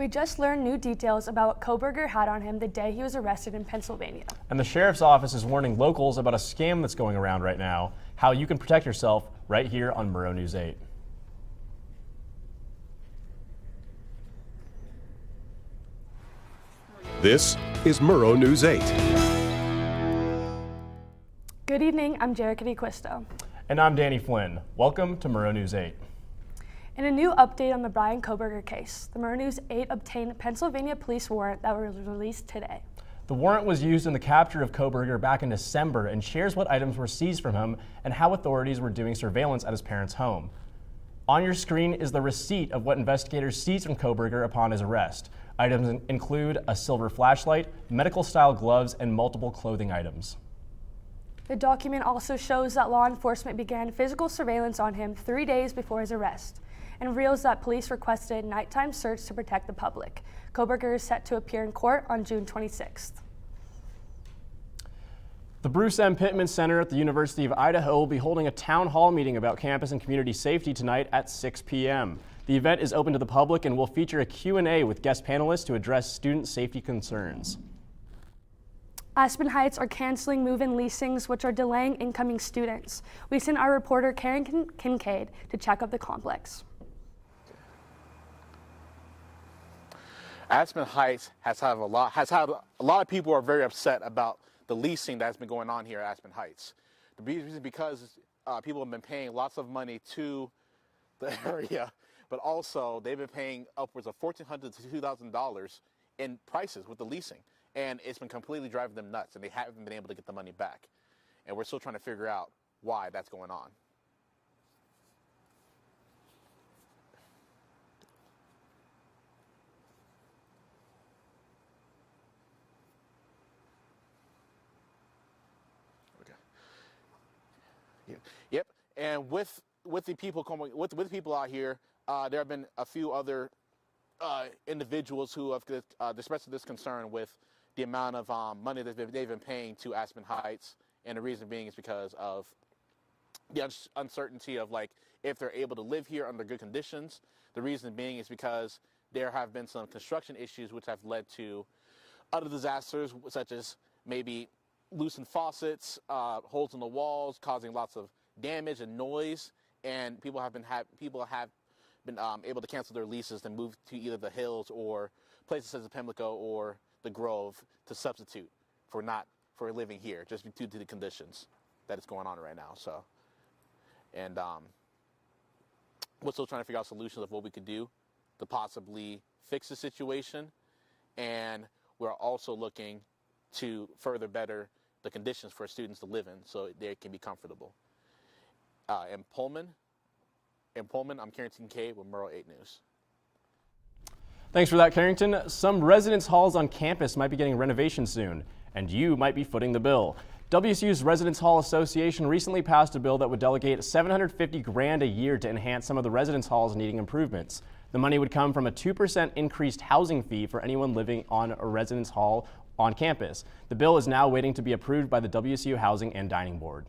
We just learned new details about what Kohberger had on him the day he was arrested in Pennsylvania. And the sheriff's office is warning locals about a scam that's going around right now, how you can protect yourself right here on Murrow News 8. This is Murrow News 8. Good evening, I'm Jerica DeQuisto. And I'm Danny Flynn. Welcome to Murrow News 8. In a new update on the Brian Kohberger case, the Murrow News 8 obtained a Pennsylvania police warrant that was released today. The warrant was used in the capture of Kohberger back in December and shares what items were seized from him and how authorities were doing surveillance at his parents' home. On your screen is the receipt of what investigators seized from Kohberger upon his arrest. Items include a silver flashlight, medical-style gloves, and multiple clothing items. The document also shows that law enforcement began physical surveillance on him 3 days before his arrest, and reveals that police requested a nighttime search to protect the public. Kohberger is set to appear in court on June 26th. The Bruce M. Pittman Center at the University of Idaho will be holding a town hall meeting about campus and community safety tonight at 6 p.m. The event is open to the public and will feature a Q&A with guest panelists to address student safety concerns. Aspen Heights are canceling move-in leasings, which are delaying incoming students. We sent our reporter Karen Kincaid to check out the complex. Aspen Heights has had a lot of people are very upset about the leasing that's been going on here at Aspen Heights. The reason is because people have been paying lots of money to the area, but also they've been paying upwards of $1,400 to $2,000 in prices with the leasing, and it's been completely driving them nuts, and they haven't been able to get the money back. And we're still trying to figure out why that's going on. Yep, and with the people coming, with the people out here, there have been a few other individuals who have expressed this concern with the amount of money that they've been paying to Aspen Heights, and the reason being is because of the uncertainty of like if they're able to live here under good conditions. The reason being is because there have been some construction issues which have led to other disasters, such as maybe loosened faucets, holes in the walls, causing lots of damage and noise, and people have been able to cancel their leases and move to either the Hills or places such as Pimlico or the Grove to substitute for living here, just due to the conditions that is going on right now. So, and we're still trying to figure out solutions of what we could do to possibly fix the situation, and we're also looking to further better the conditions for students to live in so they can be comfortable. In Pullman, I'm Carrington K with Murrow 8 News. Thanks for that, Carrington. Some residence halls on campus might be getting renovations soon, and you might be footing the bill. WSU's Residence Hall Association recently passed a bill that would delegate $750 grand a year to enhance some of the residence halls needing improvements. The money would come from a 2% increased housing fee for anyone living on a residence hall on campus. The bill is now waiting to be approved by the WSU Housing and Dining Board.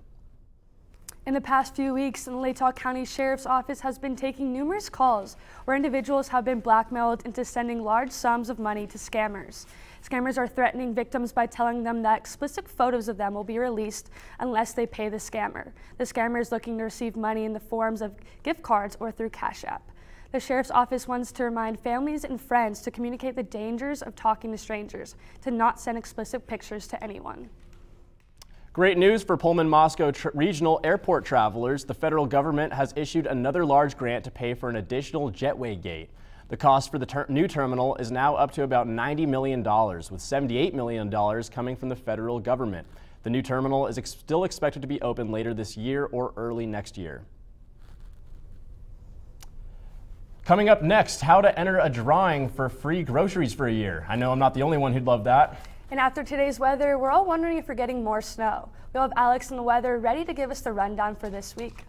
In the past few weeks, the Latah County Sheriff's Office has been taking numerous calls where individuals have been blackmailed into sending large sums of money to scammers. Scammers are threatening victims by telling them that explicit photos of them will be released unless they pay the scammer. The scammer is looking to receive money in the forms of gift cards or through Cash App. The Sheriff's Office wants to remind families and friends to communicate the dangers of talking to strangers, to not send explicit pictures to anyone. Great news for Pullman-Moscow regional airport travelers. The federal government has issued another large grant to pay for an additional jetway gate. The cost for the new terminal is now up to about $90 million, with $78 million coming from the federal government. The new terminal is still expected to be open later this year or early next year. Coming up next, how to enter a drawing for free groceries for a year. I know I'm not the only one who'd love that. And after today's weather, we're all wondering if we're getting more snow. We'll have Alex and the weather ready to give us the rundown for this week.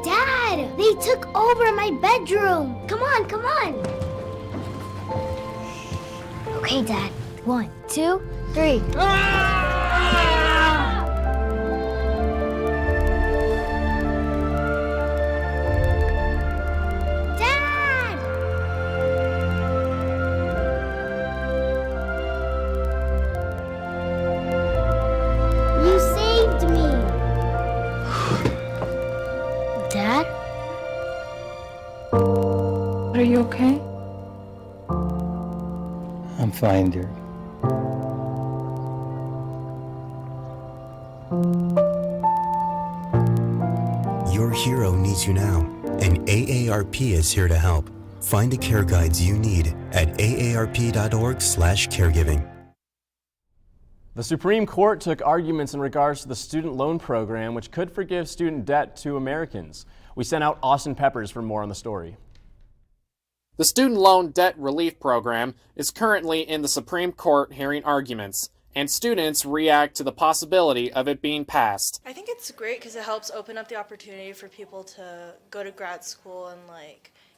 Dad, they took over my bedroom. Come on, come on. Okay, Dad. 1, 2, 3. okay? I'm fine, dear. Your hero needs you now, and AARP is here to help. Find the care guides you need at aarp.org/caregiving. The Supreme Court took arguments in regards to the student loan program, which could forgive student debt to Americans. We sent out Austin Peppers for more on the story. The Student Loan Debt Relief Program is currently in the Supreme Court hearing arguments, and students react to the possibility of it being passed. I think it's great because it helps open up the opportunity for people to go to grad school and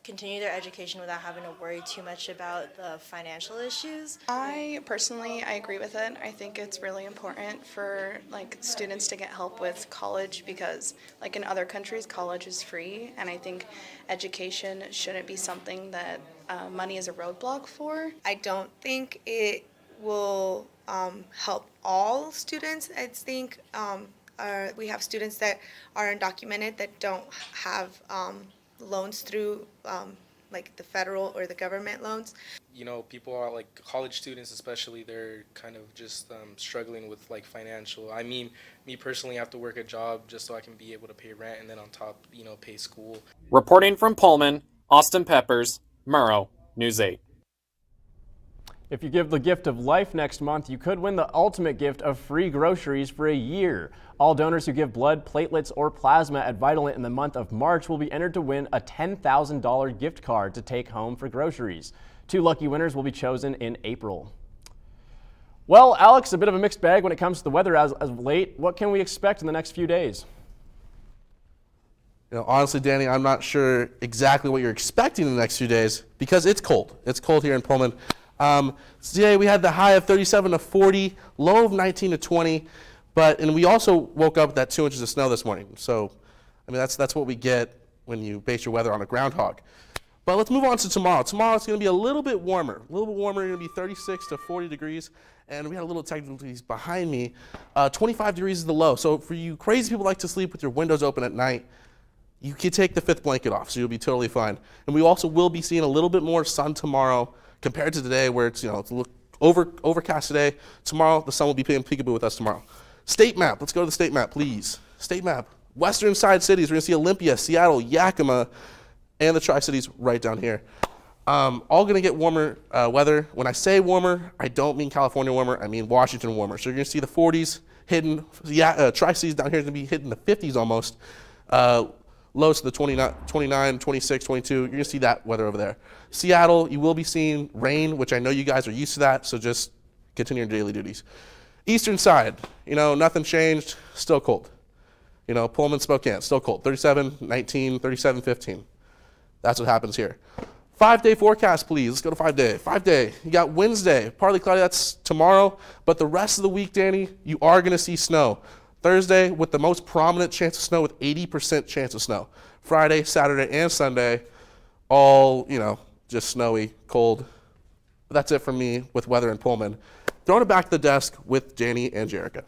continue their education without having to worry too much about the financial issues. I agree with it. I think it's really important for students to get help with college because in other countries college is free, and I think education shouldn't be something that money is a roadblock for. I don't think it will help all students. I think we have students that are undocumented that don't have loans through the federal or the government loans. People are college students especially, they're kind of just struggling with financial. I mean, me personally, I have to work a job just so I can be able to pay rent and then on top, pay school. Reporting from Pullman, Austin Peppers, Murrow, News 8. If you give the gift of life next month, you could win the ultimate gift of free groceries for a year. All donors who give blood, platelets, or plasma at Vitalant in the month of March will be entered to win a $10,000 gift card to take home for groceries. 2 lucky winners will be chosen in April. Well, Alex, a bit of a mixed bag when it comes to the weather as of late. What can we expect in the next few days? Honestly, Danny, I'm not sure exactly what you're expecting in the next few days because it's cold. It's cold here in Pullman. Today we had the high of 37 to 40, low of 19 to 20, and we also woke up with that 2 inches of snow this morning. So, that's what we get when you base your weather on a groundhog. But let's move on to tomorrow. Tomorrow it's going to be a little bit warmer. Going to be 36 to 40 degrees, and we had a little technicalities behind me. 25 degrees is the low. So for you crazy people who like to sleep with your windows open at night, you can take the 5th blanket off, so you'll be totally fine. And we also will be seeing a little bit more sun tomorrow compared to today, where it's it's a little overcast today. Tomorrow the sun will be playing peekaboo with us tomorrow. State map. Let's go to the state map, please. State map. Western side cities. We're going to see Olympia, Seattle, Yakima, and the Tri-Cities right down here. All going to get warmer weather. When I say warmer, I don't mean California warmer. I mean Washington warmer. So you're going to see the 40s hitting. Tri-Cities down here is going to be hitting the 50s almost. Lows to the 29, 26, 22. You're going to see that weather over there. Seattle, you will be seeing rain, which I know you guys are used to that, so just continue your daily duties. Eastern side, nothing changed, still cold. Pullman, Spokane, still cold. 37, 19, 37, 15. That's what happens here. 5-day forecast, please. Let's go to 5-day. 5-day, you got Wednesday, partly cloudy, that's tomorrow, but the rest of the week, Danny, you are going to see snow. Thursday with the most prominent chance of snow with 80% chance of snow. Friday, Saturday, and Sunday, all, just snowy, cold. But that's it for me with weather in Pullman. Throwing it back to the desk with Janie and Jerica.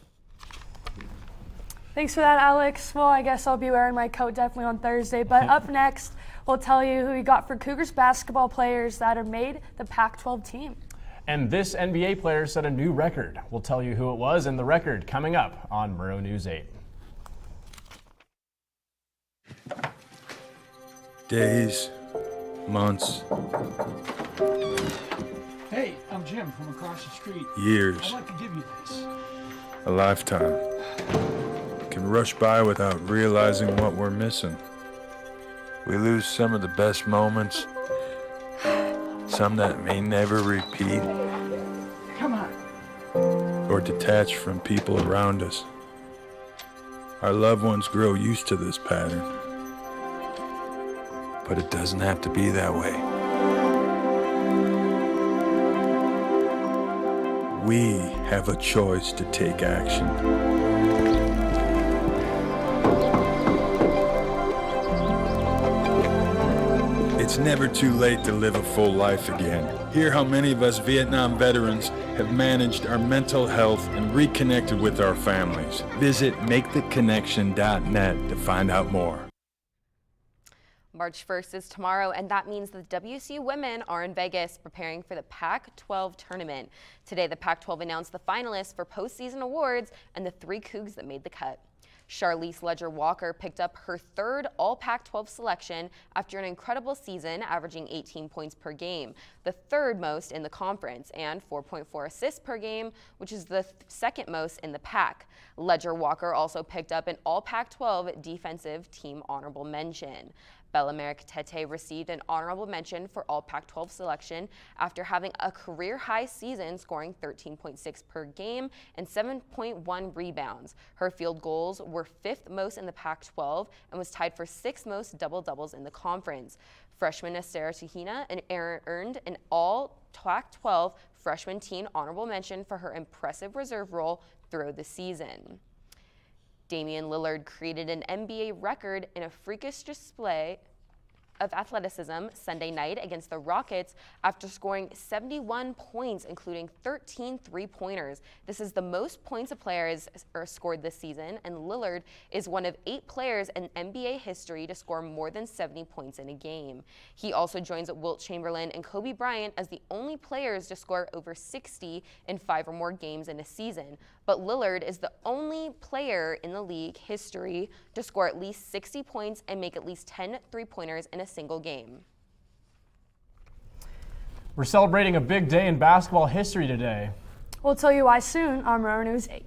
Thanks for that, Alex. Well, I guess I'll be wearing my coat definitely on Thursday. But up next, we'll tell you who we got for Cougars basketball players that have made the Pac-12 team. And this NBA player set a new record. We'll tell you who it was and the record coming up on Murrow News 8. Days, months. Hey, I'm Jim from across the street. Years. I'd like to give you this. A lifetime. Can rush by without realizing what we're missing. We lose some of the best moments. Some that may never repeat. Come on. Or detach from people around us. Our loved ones grow used to this pattern. But it doesn't have to be that way. We have a choice to take action. It's never too late to live a full life again. Hear how many of us Vietnam veterans have managed our mental health and reconnected with our families. Visit MakeTheConnection.net to find out more. March 1st is tomorrow, and that means the WSU women are in Vegas preparing for the Pac-12 tournament. Today, the Pac-12 announced the finalists for postseason awards and the 3 Cougs that made the cut. Charlize Ledger-Walker picked up her 3rd All-Pac-12 selection after an incredible season, averaging 18 points per game, the 3rd most in the conference, and 4.4 assists per game, which is the 2nd most in the Pac. Ledger-Walker also picked up an All-Pac-12 defensive team honorable mention. Bellameric Tete received an honorable mention for all Pac-12 selection after having a career-high season, scoring 13.6 per game and 7.1 rebounds. Her field goals were 5th most in the Pac-12 and was tied for 6th most double-doubles in the conference. Freshman Esther Tuhina earned an all-Pac-12 freshman teen honorable mention for her impressive reserve role through the season. Damian Lillard created an NBA record in a freakish display of athleticism Sunday night against the Rockets after scoring 71 points, including 13 three-pointers. This is the most points a player has scored this season, and Lillard is one of 8 players in NBA history to score more than 70 points in a game. He also joins Wilt Chamberlain and Kobe Bryant as the only players to score over 60 in 5 or more games in a season. But Lillard is the only player in the league history to score at least 60 points and make at least 10 three-pointers in a single game. We're celebrating a big day in basketball history today. We'll tell you why soon on Murrow News 8.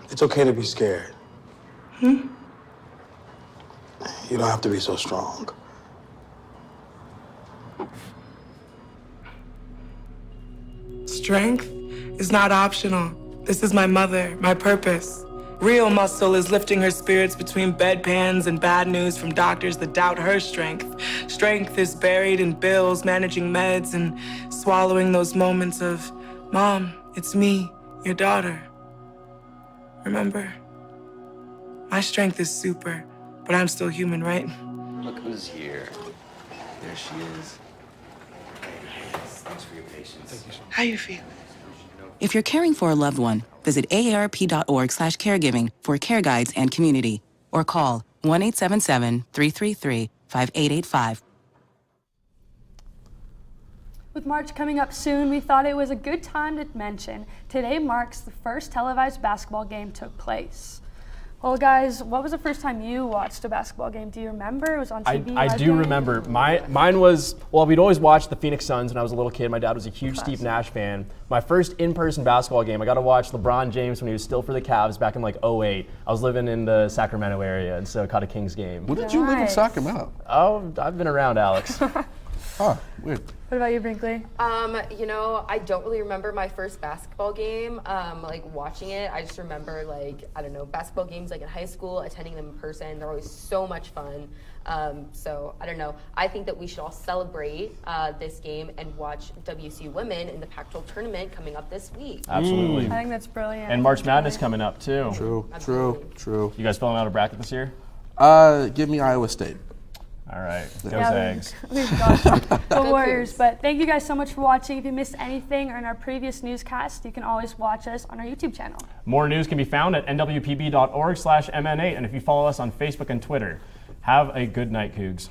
It's okay to be scared. You don't have to be so strong. Strength is not optional. This is my mother, my purpose. Real muscle is lifting her spirits between bedpans and bad news from doctors that doubt her strength. Strength is buried in bills, managing meds, and swallowing those moments of, Mom, it's me, your daughter. Remember? My strength is super, but I'm still human, right? Look who's here. There she is. Thanks for your patience. How you feel? If you're caring for a loved one, visit aarp.org/caregiving for care guides and community, or call 1-877-333-5885. With March coming up soon, we thought it was a good time to mention today marks the first televised basketball game took place. Well, guys, what was the first time you watched a basketball game? Do you remember? It was on TV. I do remember. Mine was, well, we'd always watch the Phoenix Suns when I was a little kid. My dad was a huge Steve Nash fan. My first in-person basketball game, I got to watch LeBron James when he was still for the Cavs back in like 2008. I was living in the Sacramento area, and so I caught a Kings game. When did you live in Sacramento? Oh, I've been around, Alex. Huh, weird. What about you, Brinkley? You know, I don't really remember my first basketball game, like watching it. I just remember, like, I don't know, basketball games like in high school, attending them in person. They're always so much fun. So I don't know. I think that we should all celebrate this game and watch WSU women in the Pac-12 tournament coming up this week. Absolutely. I think that's brilliant. And March Madness coming up too. True. You guys filling out a bracket this year? Give me Iowa State. All right, go Zags. We've got the Warriors. But thank you guys so much for watching. If you missed anything or in our previous newscast, you can always watch us on our YouTube channel. More news can be found at nwpb.org/mn8, and if you follow us on Facebook and Twitter. Have a good night, Cougs.